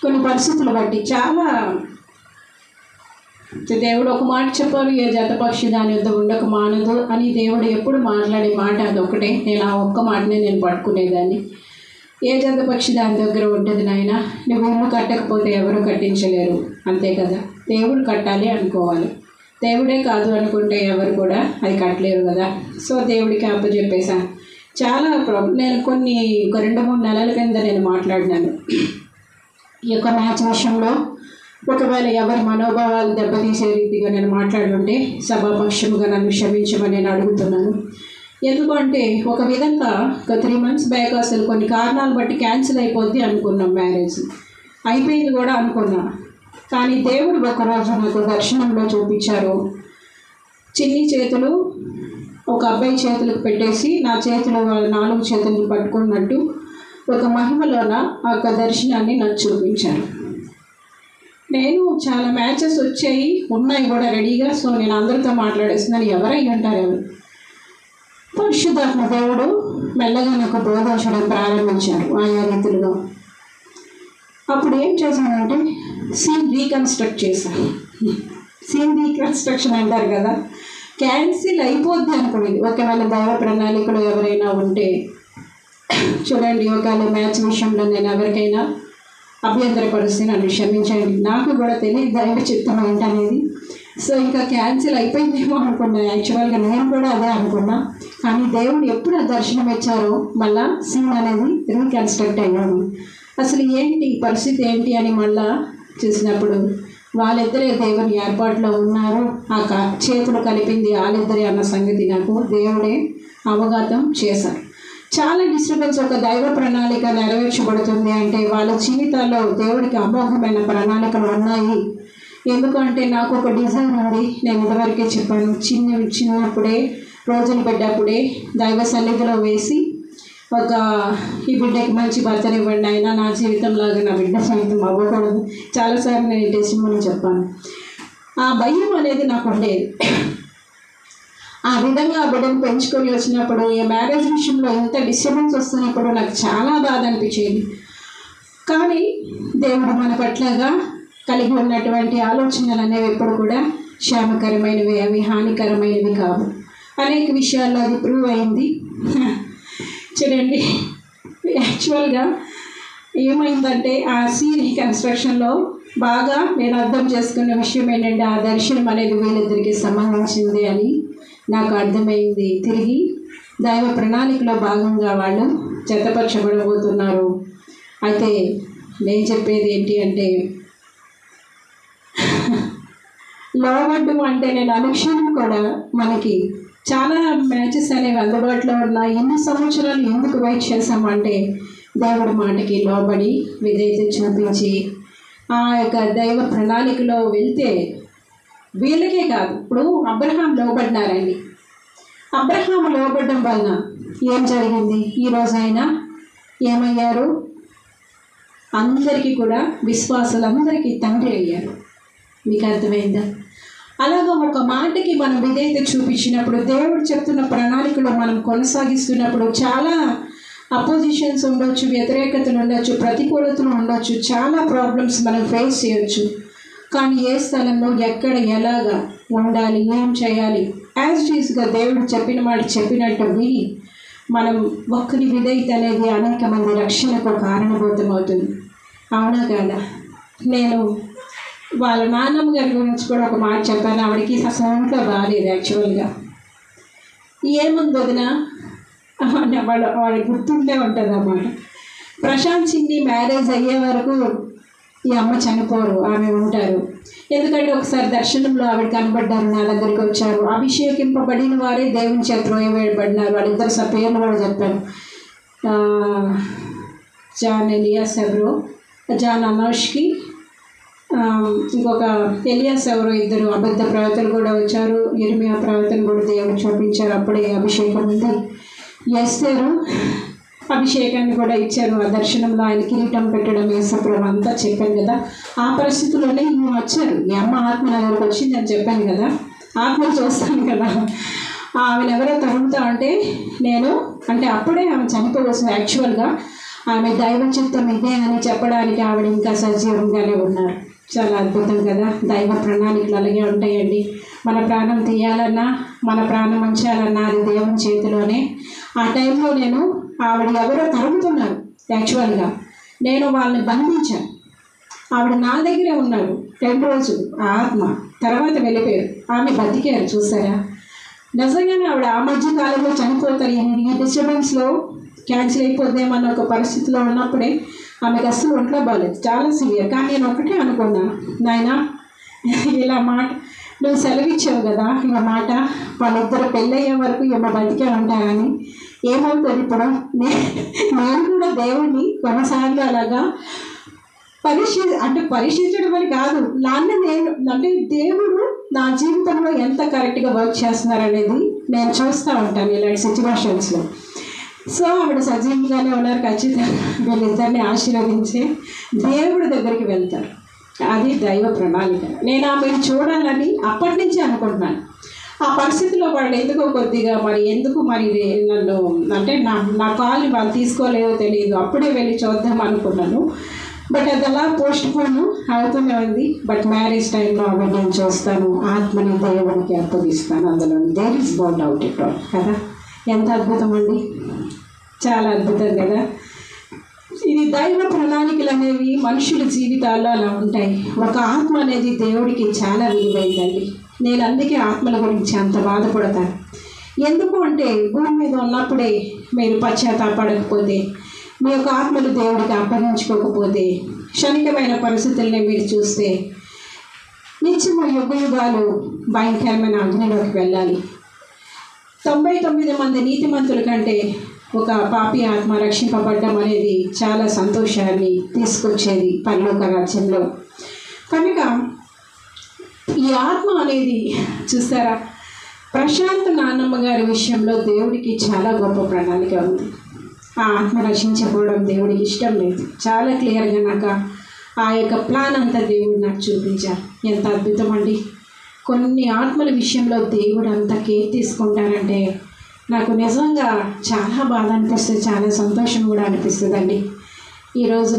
కొన్ని పరిస్థితులు బట్టి చాలా దేవుడు ఒక మాట చెప్పారు, ఏ జతపక్షి దాని వద్ద ఉండక మానదు అని. దేవుడు ఎప్పుడు మాట్లాడే మాట అది ఒకటే. నేను ఆ ఒక్క మాటనే నేను పట్టుకునేదాన్ని. ఏ జతపక్షి దాని దగ్గర ఉంటుంది నాయన, నువ్వు ఇల్లు కట్టకపోతే ఎవరు కట్టించలేరు, అంతే కదా. దేవుడు కట్టాలి అనుకోవాలి, దేవుడే కాదు అనుకుంటే ఎవరు కూడా అది కట్టలేరు కదా. సో దేవుడికి అప్పచెప్పేశాను. చాలా నేను ఒక 2-3 నెలల కింద నేను మాట్లాడినాను ఈ యొక్క మ్యాచ్ విషయంలో. ఒకవేళ ఎవరి మనోభావాలు దెబ్బతీసే రీతిగా నేను మాట్లాడుంటే సభాపక్షముగా నన్ను క్షమించమని నేను అడుగుతున్నాను. ఎందుకంటే ఒక విధంగా ఒక 3 months బ్యాక్ అసలు కొన్ని కారణాలు బట్టి క్యాన్సిల్ అయిపోద్ది అనుకున్నాం. మ్యారేజ్ అయిపోయింది కూడా అనుకున్నా. కానీ దేవుడు ఒకరోజు నాకు దర్శనంలో చూపించారు. చిన్ని చేతులు ఒక అబ్బాయి చేతులకు పెట్టేసి నా చేతులు 4 చేతులు పట్టుకున్నట్టు ఒక మహిమలోన ఆ యొక్క దర్శనాన్ని నాకు చూపించారు. నేను చాలా మ్యాచెస్ వచ్చాయి, ఉన్నాయి కూడా రెడీగా. సో నేను అందరితో మాట్లాడేస్తున్నాను, ఎవరై అంటారు ఎవరు. పరిశుద్ధాత్మ దేవుడు మెల్లగా నాకు బోధించడం ప్రారంభించారు ఆయా రీతులుగా. అప్పుడు ఏం చేశానంటే సీన్ రీకన్స్ట్రక్ట్ చేశాను. సీన్ రీకన్స్ట్రక్షన్ అంటారు కదా, క్యాన్సిల్ అయిపోద్ది అనుకునేది. ఒకవేళ దైవ ప్రణాళికలు ఎవరైనా ఉంటే చూడండి, ఒకవేళ మ్యాచ్ విషయంలో నేను ఎవరికైనా అభ్యంతరపరిస్తే నన్ను క్షమించండి. నాకు కూడా తెలియదు దైవ చిత్తం ఏంటనేది. సో ఇంకా క్యాన్సిల్ అయిపోయిందేమో అనుకున్నా. యాక్చువల్గా నేను కూడా అదే అనుకున్నా. కానీ దేవుడు ఎప్పుడు ఆ దర్శనం ఇచ్చారో మళ్ళా సీన్ అనేది రీకన్స్ట్రక్ట్ అయ్యాను. అసలు ఏంటి పరిస్థితి ఏంటి అని మళ్ళా చూసినప్పుడు వాళ్ళిద్దరే దేవుని ఏర్పాటులో ఉన్నారు. ఆ చేతులు కలిపింది వాళ్ళిద్దరే అన్న సంగతి నాకు దేవుడే అవగాహన చేశారు. చాలా డిస్టర్బెన్స్. ఒక దైవ ప్రణాళిక నెరవేర్చబడుతుంది అంటే వాళ్ళ జీవితాల్లో దేవుడికి అమోఘమైన ప్రణాళికలు ఉన్నాయి. ఎందుకంటే నాకు ఒక డిజైన్ ఉంది. నేను ఇదివరకే చెప్పాను, చిన్నప్పుడే రోజులు పడ్డప్పుడే దైవ సన్నిధిలో వేసి ఈ బిడ్డకి మంచి భర్తనివ్వండి, అయినా నా జీవితంలాగా నా బిడ్డ జీవితం అవ్వకూడదు. చాలాసార్లు నేను టెస్టిమోనీ చెప్పాను. ఆ భయం అనేది నాకు ఉండేది. ఆ విధంగా ఆ బిడ్డను పెంచుకొని వచ్చినప్పుడు ఈ మ్యారేజ్ విషయంలో ఇంత డిస్టర్బెన్స్ వస్తున్నప్పుడు నాకు చాలా బాధ అనిపించేది. కానీ దేవుడు మన పట్లగా కలిగి ఉన్నటువంటి ఆలోచనలు అనేవి ఎప్పుడు కూడా క్షేమకరమైనవి, అవి హానికరమైనవి కావు. అనేక విషయాల్లో అది ప్రూవ్ అయింది. చూడండి, యాక్చువల్గా ఏమైందంటే ఆ సీన్ కన్స్ట్రక్షన్లో బాగా నేను అర్థం చేసుకున్న విషయం ఏంటంటే ఆ దర్శనం అనేది వీళ్ళిద్దరికి సంబంధించింది అని నాకు అర్థమైంది. తిరిగి దైవ ప్రణాళికలో భాగంగా వాళ్ళు జతపరచబడబోతున్నారు. అయితే నేను చెప్పేది ఏంటి అంటే లోబడ్డం అంటే నేను అనుక్షణం కూడా మనకి చాలా మ్యాచెస్ అనేవి అందుబాటులో ఉన్నాయి. ఎన్ని సంవత్సరాలు ఎందుకు వెయిట్ చేసామంటే దేవుడి మాటకి లోబడి విధేయత చూపించి ఆ యొక్క దైవ ప్రణాళికలో వెళ్తే వీళ్ళకే కాదు. ఇప్పుడు అబ్రహాం లోబడినారండి. అబ్రహాం లోబడడం వలన ఏం జరిగింది? ఈరోజు ఆయన ఏమయ్యారు? అందరికీ కూడా విశ్వాసులందరికీ తండ్రి అయ్యారు. మీకు అర్థమైందా? అలాగా ఒక మాటకి మనం విధేయత చూపించినప్పుడు దేవుడు చెప్తున్న ప్రణాళికలో మనం కొనసాగిస్తున్నప్పుడు చాలా అపోజిషన్స్ ఉండొచ్చు, వ్యతిరేకతలు ఉండొచ్చు, ప్రతికూలతలు ఉండొచ్చు, చాలా ప్రాబ్లమ్స్ మనం ఫేస్ చేయొచ్చు. కానీ ఏ స్థలంలో ఎక్కడ ఎలాగా ఉండాలి, ఏం చేయాలి, యాజ్ ఈజ్గా దేవుడు చెప్పిన మాట చెప్పినట్టు విని మనం ఒక్కరి విధేయత అనేది అనేక మంది రక్షణకు కారణభూతం అవుతుంది. అవునా కాదా? నేను వాళ్ళ నాన్నమ్మ గారి గురించి కూడా ఒక మాట చెప్పాను. ఆవిడకి అసలు బాగాలేదు యాక్చువల్గా. ఏముంది వదిన వాళ్ళకి గుర్తుండే ఉంటుంది అన్నమాట. ప్రశాంత్ సింగ్ని మ్యారేజ్ అయ్యే వరకు ఈ అమ్మ చనిపోరు, ఆమె ఉంటారు. ఎందుకంటే ఒకసారి దర్శనంలో ఆవిడ కనబడ్డారు, నా దగ్గరికి వచ్చారు. అభిషేకింపబడిన వారే దేవుని చేత త్రోయవేయబడినారు. వాళ్ళిద్దరు పేర్లు కూడా చెప్పాను. జాన్ ఎలియాస్ ఎవరో, జాన్ అనోష్కి, ఇంకొక ఎలియాస్ ఎవరో, ఇద్దరు అబద్ధ ప్రవక్తలు కూడా వచ్చారు. ఇర్మియా ప్రవక్తను కూడా దేవుడు చూపించారు. అప్పుడే అభిషేకం ఉంది. ఎస్తేరు అభిషేకాన్ని కూడా ఇచ్చారు. ఆ దర్శనంలో ఆయన కిరీటం పెట్టడం, యేసుప్రభు అంతా చెప్పాను కదా. ఆ పరిస్థితుల్లోనే ఈమె వచ్చారు. ఈ అమ్మ ఆత్మ దగ్గరకు వచ్చింది అని చెప్పాను కదా. ఆత్మను చూస్తాను కదా. ఆమెను ఎవరో తరుగుతా అంటే నేను అంటే అప్పుడే ఆమె చనిపోవలసింది. యాక్చువల్గా ఆమె దైవ చిత్తం ఇదే అని చెప్పడానికి ఆవిడ ఇంకా సజీవంగానే ఉన్నారు. చాలా అద్భుతం కదా. దైవ ప్రణాళికలు అలాగే ఉంటాయండి. మన ప్రాణం తీయాలన్నా, మన ప్రాణం ఉంచాలన్నా అది దేవుని చేతిలోనే. ఆ టైంలో నేను ఆవిడ ఎవరో తరుగుతున్నారు. యాక్చువల్గా నేను వాళ్ళని బంధించాను. ఆవిడ నా దగ్గరే ఉన్నారు 2 రోజులు. ఆ ఆత్మ తర్వాత వెళ్ళిపోయారు. ఆమె బతికారు. చూసారా? నిజంగానే ఆవిడ ఆ మధ్య కాలంలో చనిపోతారు. ఈ డిస్టర్బెన్స్లో క్యాన్సిల్ అయిపోద్దేమన్న ఒక పరిస్థితిలో ఉన్నప్పుడే ఆమెకు అస్సలు ఒంట్లో బాగాలేదు, చాలా సివియర్. కానీ నేను ఒకటే అనుకున్నా, నాయన ఇలా మాట నువ్వు సెలవిచ్చావు కదా, ఇలా మాట వాళ్ళిద్దరు పెళ్ళయ్యే వరకు ఏమో బతికే ఉంటారని. ఏమవుతుంది ఇప్పుడు? నేను కూడా దేవుడిని కొన్నిసార్లు అలాగా పరీక్షించడం అని కాదు, నేను అంటే దేవుడు నా జీవితంలో ఎంత కరెక్ట్గా వర్క్ చేస్తున్నారనేది నేను చూస్తూ ఉంటాను ఇలాంటి సిచ్యువేషన్స్లో. సో ఆవిడ సజీవంగానే ఉన్నారు. ఖచ్చితంగా వీళ్ళిద్దరిని ఆశీర్వదించి దేవుడి దగ్గరికి వెళ్తారు. అది దైవ ప్రణాళిక. నేను ఆమెను చూడాలని అప్పటి నుంచి అనుకుంటున్నాను. ఆ పరిస్థితిలో వాళ్ళు ఎందుకో కొద్దిగా మరి నన్ను అంటే నా కాల్ని వాళ్ళు తీసుకోలేదో తెలియదు. అప్పుడే వెళ్ళి చూద్దాం అనుకున్నాను. బట్ అది అలా పోస్ట్ పోను అవుతూనే ఉంది. బట్ మ్యారేజ్ టైంలో ఆమె నేను చూస్తాను, ఆత్మని దేవునికి అప్పగిస్తాను. అందులో there is no doubt it all కదా. ఎంత అద్భుతం అండి, చాలా అద్భుతం కదా. ఇది దైవ ప్రణాళికలు అనేవి మనుషుల జీవితాల్లో అలా ఉంటాయి. ఒక ఆత్మ అనేది దేవుడికి చాలా విలువైందండి. నేను అందుకే ఆత్మల గురించి అంత బాధపడతాను. ఎందుకు అంటే భూమి మీద ఉన్నప్పుడే మీరు పశ్చాత్తాపడకపోతే, మీ యొక్క ఆత్మలు దేవుడికి అప్పగించుకోకపోతే, క్షణికమైన పరిస్థితుల్ని మీరు చూస్తే నిత్యము యుగాలు భయంకరమైన అగ్నిలోకి వెళ్ళాలి. 99 మంది నీతిమంతుల కంటే ఒక పాపి ఆత్మ రక్షింపబడ్డం అనేది చాలా సంతోషాన్ని తీసుకొచ్చేది పరలోక రాజ్యంలో. కనుక ఈ ఆత్మ అనేది చూస్తారా, ప్రశాంత్ నాన్నమ్మ గారి విషయంలో దేవుడికి చాలా గొప్ప ప్రణాళిక ఉంది. ఆ ఆత్మ రక్షించకపోవడం దేవుడికి ఇష్టం లేదు. చాలా క్లియర్గా నాకు ఆ యొక్క ప్లాన్ అంతా దేవుడు నాకు చూపించారు. ఎంత అద్భుతం అండి. కొన్ని ఆత్మల విషయంలో దేవుడు అంత కేర్ తీసుకుంటారంటే నాకు నిజంగా చాలా బాధ అనిపిస్తుంది, చాలా సంతోషం కూడా అనిపిస్తుందండి. ఈరోజు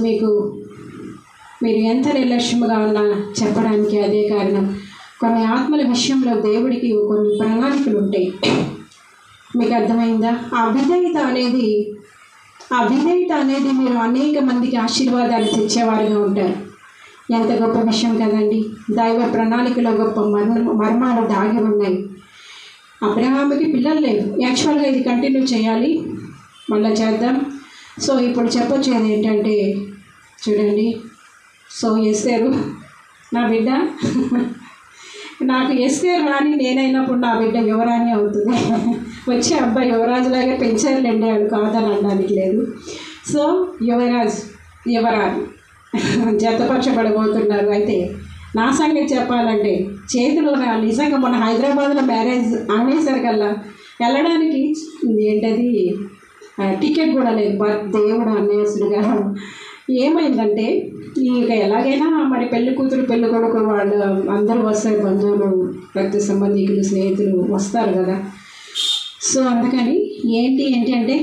మీరు ఎంత నిర్లక్ష్యంగా ఉన్నా చెప్పడానికి అదే కారణం. కొన్ని ఆత్మల విషయంలో దేవుడికి కొన్ని ప్రణాళికలు ఉంటాయి. మీకు అర్థమైందా? ఆ విధేయత అనేది మీరు అనేక మందికి ఆశీర్వాదాలు తెచ్చేవారుగా ఉంటారు. ఎంత గొప్ప విషయం కదండి. దైవ ప్రణాళికలో గొప్ప మర్మాలు దాగి ఉన్నాయి. అబ్రహాముకి పిల్లలు లేవు. యాక్చువల్గా ఇది కంటిన్యూ చేయాలి, మళ్ళీ చేద్దాం. సో ఇప్పుడు చెప్పొచ్చేది ఏంటంటే చూడండి, సో ఎస్తేరు నా బిడ్డ, నాకు ఎస్తేరు రాని నేనైనప్పుడు నా బిడ్డ యువరాణి అవుతుంది. వచ్చే అబ్బాయి యువరాజులాగే పెంచారులేండి, వాళ్ళు కాదని అనడానికి లేదు. సో యువరాణి జతపరచబడబోతున్నారు. అయితే నా సంగతి చెప్పాలంటే చేతిలో నిజంగా మొన్న హైదరాబాద్లో మ్యారేజ్ అనేసరికల్లా వెళ్ళడానికి ఏంటది టికెట్ కూడా లేదు. బట్ దేవుడు అన్నేసుడుగా ఏమైందంటే ఇక ఎలాగైనా మరి పెళ్లి కూతురు పెళ్లి కొడుకు వాళ్ళు అందరూ వస్తారు, బంధువులు రక్త సంబంధికులు స్నేహితులు వస్తారు కదా. సో అందుకని ఏంటి అంటే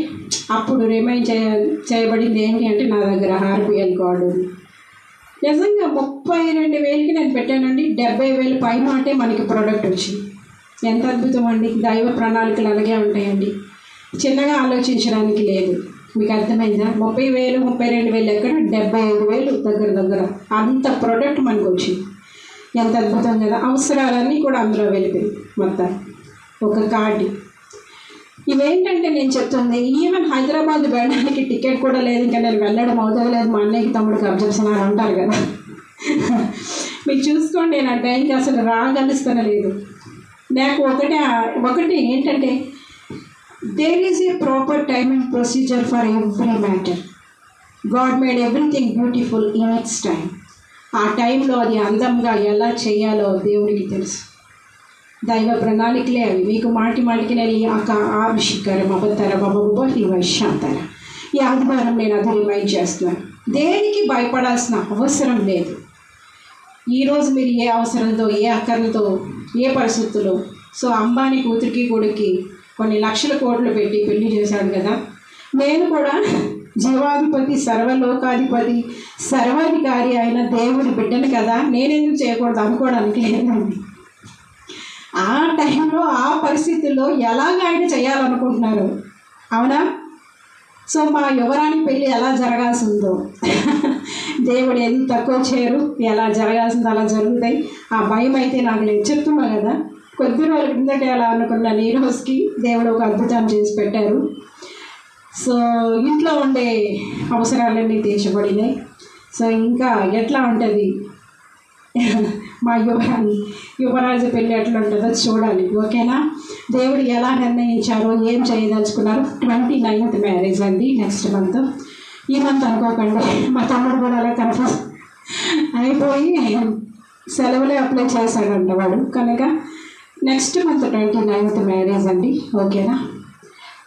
అప్పుడు రిమైండ్ చేయబడింది ఏంటి అంటే నా దగ్గర RPL కార్డు నిజంగా 32,000కి నేను పెట్టానండి. 70,000 పై మాటే మనకి ప్రోడక్ట్ వచ్చింది. ఎంత అద్భుతం అండి. దైవ ప్రణాళికలు అలాగే ఉంటాయండి. చిన్నగా ఆలోచించడానికి లేదు. మీకు అర్థమైందా? 30,000 32,000 ఎక్కడ, 75,000 దగ్గర అంత ప్రోడక్ట్ మనకు వచ్చింది. ఎంత అద్భుతం కదా! అవసరాలన్నీ కూడా అందులో వెళ్ళిపోయి మొత్తం ఒక కార్డు. ఇవేంటంటే నేను చెప్తుంది, ఈవెన్ హైదరాబాద్ వెళ్ళడానికి టికెట్ కూడా లేదు, ఇంకా నేను వెళ్ళడం అవుతలేదు, మా అన్నయ్యకి తమ్ముడికి అబ్జెక్షన్ అని అంటారు కదా. మీరు చూసుకోండి, నేను ఆ టైంకి అసలు రాగలుస్తానే లేదు. నాకు ఒకటి ఏంటంటే, there is a proper time and procedure for every matter. God made everything beautiful in its time. ఆ టైంలో అది అందంగా ఎలా చేయాలో దేవుడికి తెలుసు. దైవ ప్రణాళికలే అవి. మీకు మాటికి నేను ఆవిష్కరం అవతారం అవ్వ ఇవ్వంటారా. ఈ ఆదివారం నేను అది రిమైండ్ చేస్తున్నాను. దేనికి భయపడాల్సిన అవసరం లేదు. ఈరోజు మీరు ఏ అవసరంతో, ఏ అక్కర్లతో, ఏ పరిస్థితుల్లో, సో అంబానీ కూతురికి కొడుక్కి కొన్ని లక్షల కోట్లు పెట్టి పెళ్లి చేశాడు కదా. నేను కూడా జీవాధిపతి, సర్వలోకాధిపతి, సర్వాధికారి అయిన దేవుడి బిడ్డను కదా, నేనెందుకు చేయకూడదు అనుకోవడానికి లేదండి. ఆ టైంలో ఆ పరిస్థితుల్లో ఎలాగ ఆయన చేయాలనుకుంటున్నారు, అవునా? సో మా యువరాణి పెళ్ళి ఎలా జరగాల్సిందో దేవుడు ఏది తక్కువ చేయరు, ఎలా జరగాల్సిందో అలా జరుగుతాయి. ఆ భయం అయితే నాకు లేదు. చెప్తున్నా కదా, కొద్ది రోజుల కిందట ఎలా అనుకున్నాను, ఈ రోజుకి దేవుడు ఒక అద్భుతం చేసి పెట్టారు. సో ఇంట్లో ఉండే అవసరాలన్నీ తీర్చబడినాయి. సో ఇంకా ఎట్లా ఉంటుంది మా యువరాజు పెళ్ళి ఎట్లా ఉంటుందో చూడాలి. ఓకేనా? దేవుడు ఎలా నిర్ణయించారో, ఏం చేయదలుచుకున్నారు. 29th మ్యారేజ్ అండి, నెక్స్ట్ మంత్. ఈ మంత్ అనుకోకండి, మా తమ్ముడు కూడా అలా కన్ఫ్యూజ్ అయిపోయి సెలవులే అప్లై చేశాడంట వాడు. కనుక నెక్స్ట్ మంత్ 29th మ్యారేజ్ అండి. ఓకేనా?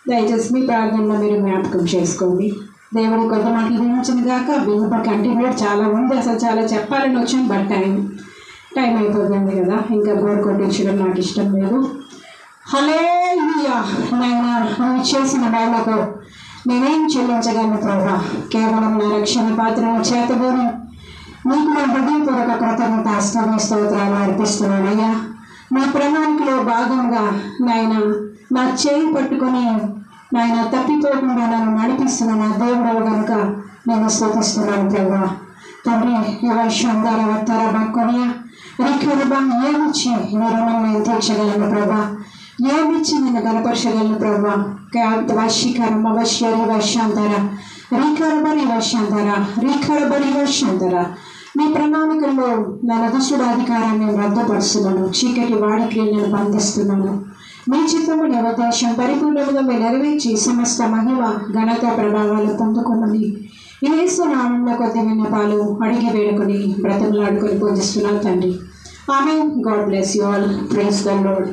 దయచేసి మీ ప్రార్థనలో మీరు జ్ఞాపకం చేసుకోండి. దేవుడి కొత్త మాటలు వినించిన కాక బిల్లు కంటిన్యూ చాలా ఉంది. అసలు చాలా చెప్పాలని వచ్చాను, బట్ టైం అయిపోతుంది కదా, ఇంకా బోర్ కొట్టించడం నాకు ఇష్టం లేదు. హల్లెలూయా. నేను చేసిన వాళ్ళకు నేనేం చెల్లించగలను ప్రభా? కేవలం నా రక్షణ పాత్రను చేతబోని నీకు నా హృదయపూర్వక కృతజ్ఞత స్తోత్రాలు అర్పిస్తున్నానయ్యా. నా ప్రణాళికలో భాగంగా నాయన నా చేయి పట్టుకొని నాయన తప్పిపోకుండా నన్ను నడిపిస్తున్న నా దేవుడు కనుక నేను స్తుతిస్తున్నాను ప్రభా. తండ్రి యువశాంధార వత్తార బాక్కొనియా రిఖరబా ఏమిచ్చి నీ రుణం నేను తీర్చగలను ప్రభా, ఏమిచ్చి నేను గనపరచగలను ప్రభా. వశీకరమ వశ్యరి వశాంతర రిఖరబని వశాంతర రిఖరబని వశాంతర. మీ ప్రణాళికల్లో నా దుష్టుడు అధికారాన్ని రద్దుపరుస్తున్నాను, చీకటి వాడికి నేను బంధిస్తున్నాను. మీ చిత్తము నీ ఉద్దేశం పరిపూర్ణంగా మీరు నెరవేర్చి సమస్త మహిమ ఘనత ప్రభావాలు పొందుకున్నది. యేసు నామములో కొద్ది విన్నపాలు అడిగి వేడుకొని బ్రతములాడుకొని పూజిస్తున్నాను తండ్రి. ఆమేన్. God bless you all. Praise the lord.